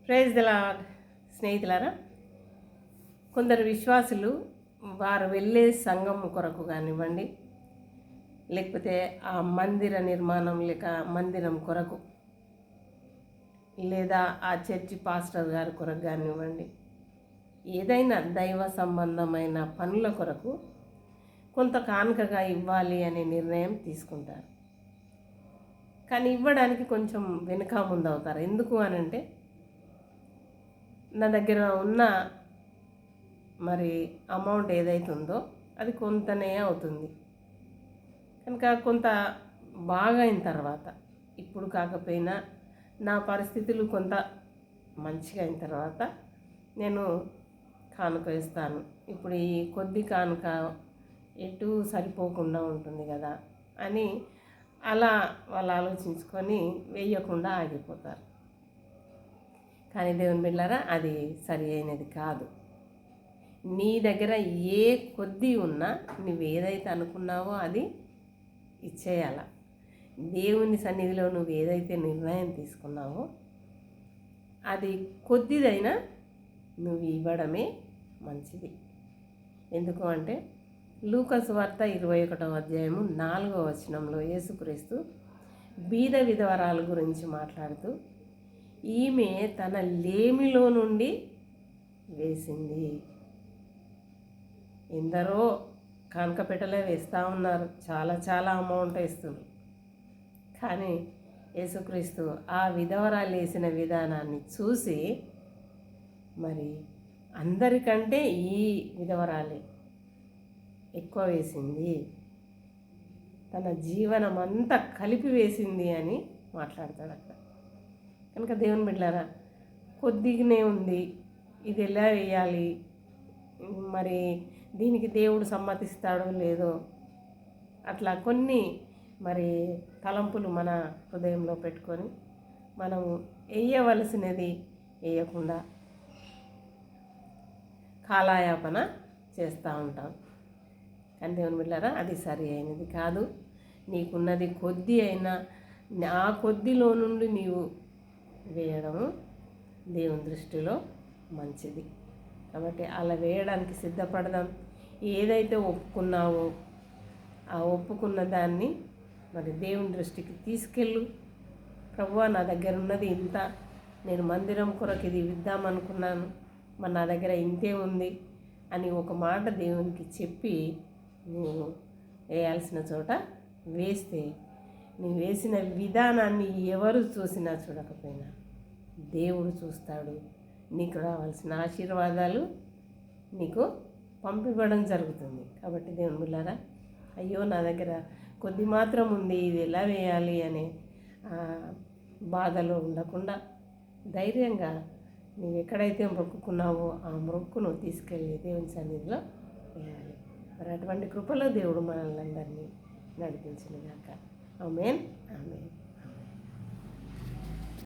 Praise the lord. స్నేహితులారా, కొందరు విశ్వాసులు వారు వెళ్ళే సంఘం కొరకు కానివ్వండి, లేకపోతే ఆ మందిర నిర్మాణం లేక మందిరం కొరకు, లేదా ఆ చర్చి పాస్టర్ గారి కొరకు కానివ్వండి, ఏదైనా దైవ సంబంధమైన పనుల కొరకు కొంత కానుకగా ఇవ్వాలి అనే నిర్ణయం తీసుకుంటారు. కానీ ఇవ్వడానికి కొంచెం వెనుక ముందు అవుతారు. ఎందుకు అనంటే, నా దగ్గర ఉన్న మరి అమౌంట్ ఏదైతే ఉందో అది కొంతనే అవుతుంది కనుక కొంత బాగా అయిన తర్వాత, ఇప్పుడు కాకపోయినా నా పరిస్థితులు కొంత మంచిగా అయిన తర్వాత నేను కానుక ఇస్తాను. ఇప్పుడు ఈ కొద్ది కానుక ఎటు సరిపోకుండా ఉంటుంది కదా అని అలా వాళ్ళు ఆలోచించుకొని వేయకుండా ఆగిపోతారు. కానీ దేవుని బిడ్డలారా, అది సరి అయినది కాదు. నీ దగ్గర ఏ కొద్ది ఉన్నా నువ్వు ఏదైతే అనుకున్నావో అది ఇచ్చేయాల. దేవుని సన్నిధిలో నువ్వు ఏదైతే నిర్ణయం తీసుకున్నావో అది కొద్దిదైనా నువ్వు ఇవ్వడమే మంచిది. ఎందుకు అంటే, లూకా సువార్త 21వ అధ్యాయము 4వ వచనంలో యేసుక్రీస్తు బీద విధవరాల గురించి మాట్లాడుతూ, ఈమె తన లేమిలో నుండి వేసింది. ఎందరో కానుకపెట్టలే వేస్తూ ఉన్నారు, చాలా అమౌంట్ వేస్తున్నారు. కానీ యేసుక్రీస్తు ఆ విధవరాలు వేసిన విధానాన్ని చూసి, మరి అందరికంటే ఈ విధవరాలే ఎక్కువ వేసింది, తన జీవనం అంతా కలిపి వేసింది అని మాట్లాడతాడు అక్కడ. కనుక దేవుని బిడ్డలారా, కొద్దిగానే ఉంది, ఇది ఎలా వేయాలి, మరి దీనికి దేవుడు సమ్మతిస్తాడో లేదో, అట్లా కొన్ని మరి తలంపులు మన హృదయంలో పెట్టుకొని మనం వేయవలసినది వేయకుండా కాలాయాపన చేస్తూ ఉంటాం. కానీ దేవుని బిడ్డలారా, అది సరి అయినది కాదు. నీకున్నది కొద్ది అయినా ఆ కొద్దిలో నుండి నీవు వేయడము దేవుని దృష్టిలో మంచిది. కాబట్టి అలా వేయడానికి సిద్ధపడదాం. ఏదైతే ఒప్పుకున్నావో ఆ ఒప్పుకున్న దాన్ని మరి దేవుని దృష్టికి తీసుకెళ్ళు. ప్రభువా, నా దగ్గర ఉన్నది ఇంత, నేను మందిరం కొరకు ఇది ఇద్దామనుకున్నాను, మరి నా దగ్గర ఇంతే ఉంది అని ఒక మాట దేవునికి చెప్పి నువ్వు వేయాల్సిన చోట వేస్తే, నువ్వు వేసిన విధానాన్ని ఎవరు చూసినా చూడకపోయినా దేవుడు చూస్తాడు. నీకు రావాల్సిన ఆశీర్వాదాలు నీకు పంపివ్వడం జరుగుతుంది. కాబట్టి దేవుని బిడ్డలారా, అయ్యో నా దగ్గర కొద్ది మాత్రం ఉంది, ఇది ఎలా వేయాలి అనే బాధలో ఉండకుండా ధైర్యంగా నువ్వు ఎక్కడైతే మొక్కుకున్నావో ఆ మొక్కును తీసుకెళ్ళి దేవుని సన్నిధిలో వేయాలి. మరి అటువంటి కృపలో దేవుడు మనల్ని అందరినీ నడిపించును గాక. ఆమేన్.